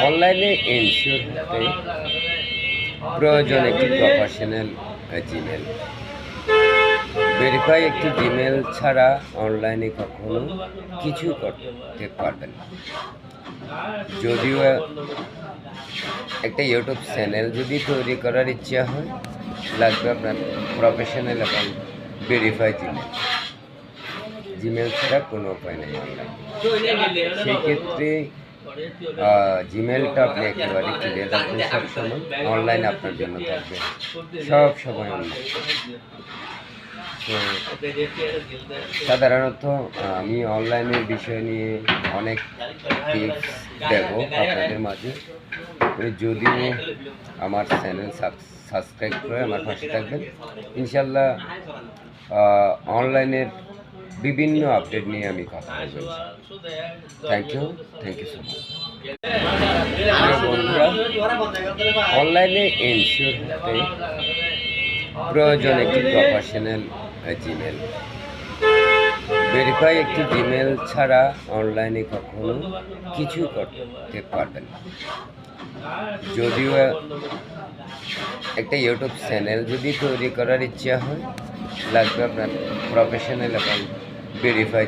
অনলাইনে এনশিওর হতে প্রয়োজন একটি প্রফেশনাল জিমেল। ভেরিফাই একটি জিমেল ছাড়া অনলাইনে কখনো কিছু করতে পারবেন না। যদিও একটা ইউটিউব চ্যানেল যদি তৈরি করার ইচ্ছা হয়, লাগবে আপনার প্রফেশনাল এবং ভেরিফাই জিমেল ছাড়া কোনো উপায় নেই অনলাইনে। সেই ক্ষেত্রে জিমেলটা আপনি একেবারে ক্লিয়ার রাখবেন সবসময়। অনলাইন আপনার জন্য থাকবে সব সময় অনলাইন। তো সাধারণত আমি অনলাইনের বিষয় নিয়ে অনেক টিপস দেব আপনাদের মাঝে। যদিও আমার চ্যানেল সাবস্ক্রাইব করে আমার পাশে থাকবেন, ইনশাল্লাহ অনলাইনের বিভিন্ন আপডেট নিয়ে আমি কথা বলব। Thank you so much. বন্ধুরা, অনলাইনে এনশিওর হতে প্রয়োজন একটি প্রফেশনাল জিমেল। ভেরিফাই একটি জিমেল ছাড়া অনলাইনে কখনো কিছু করতে পারবেন না। যদিও একটা ইউটিউব চ্যানেল যদি তৈরি করার ইচ্ছা হয়, লাগবে আপনার প্রফেশনাল এবং ভেরিফাই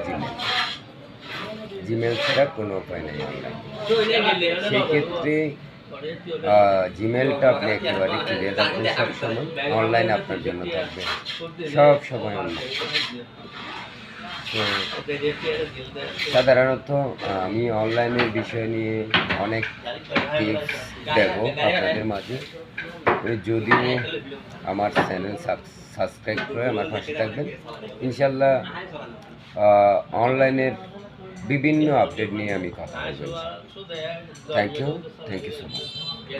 জিমেল ছাড়া কোনো উপায় নেই অনলাইন। সেই ক্ষেত্রে জিমেলটা আপনি একেবারে ক্লিয়ার রাখবেন সবসময়। অনলাইন আপনার জন্য থাকবে সব সময় অনলাইন। তো সাধারণত আমি অনলাইনের বিষয় নিয়ে অনেক টিপস দেব আপনাদের মাঝে। যদিও আমার চ্যানেল সাবস্ক্রাইব করে আমার পাশে থাকবেন, ইনশাল্লাহ অনলাইনের বিভিন্ন আপডেট নিয়ে আমি কথা বলব। Thank you so much.